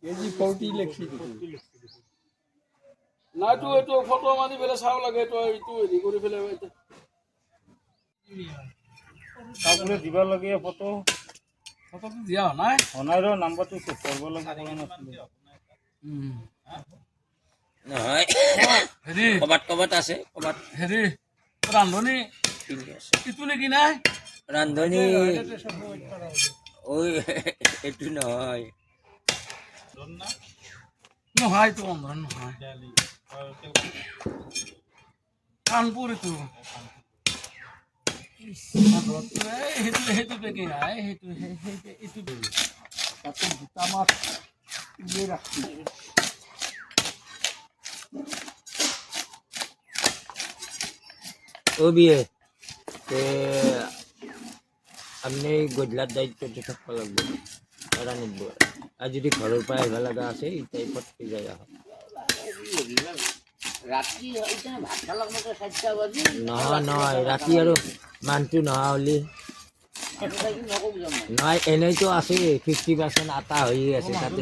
KG 40 লিখছি নাই তো এইটো ফটো মাৰি পেলাই চাব লাগে এইটো এইটো হেৰি কৰি পেলাই তাৰপৰে দিবা লাগে ফটো ফটোটো দিয়া নাই অনাইৰ নাম্বাৰটো চেক কৰব লাগে কোন আছিল নহয় হেৰি কবাত আছে কবাত হেৰি ৰান্ধনী ইটো নেকি নাই ৰান্ধনী ওই এইটো নহয় নহয় এইটো ৰন্ধন নহয় কানপুৰ এইটো সেইটো পেকিং আই সেইটো তাতে দুটা মাছ দিয়ে ৰাখছি ও বিয়ে আপনি গধূলাৰ দায়িত্বটো থাকিব লাগিব ৰান্ধিব আৰু যদি ঘৰৰ পৰা আহিব লগা আছে এই টাইপত যাই আহক নহয় ৰাতি আৰু মানুহটো নহা হ'লে নহয় এনেইতো আছে 50% আটা হৈ আছে তাতে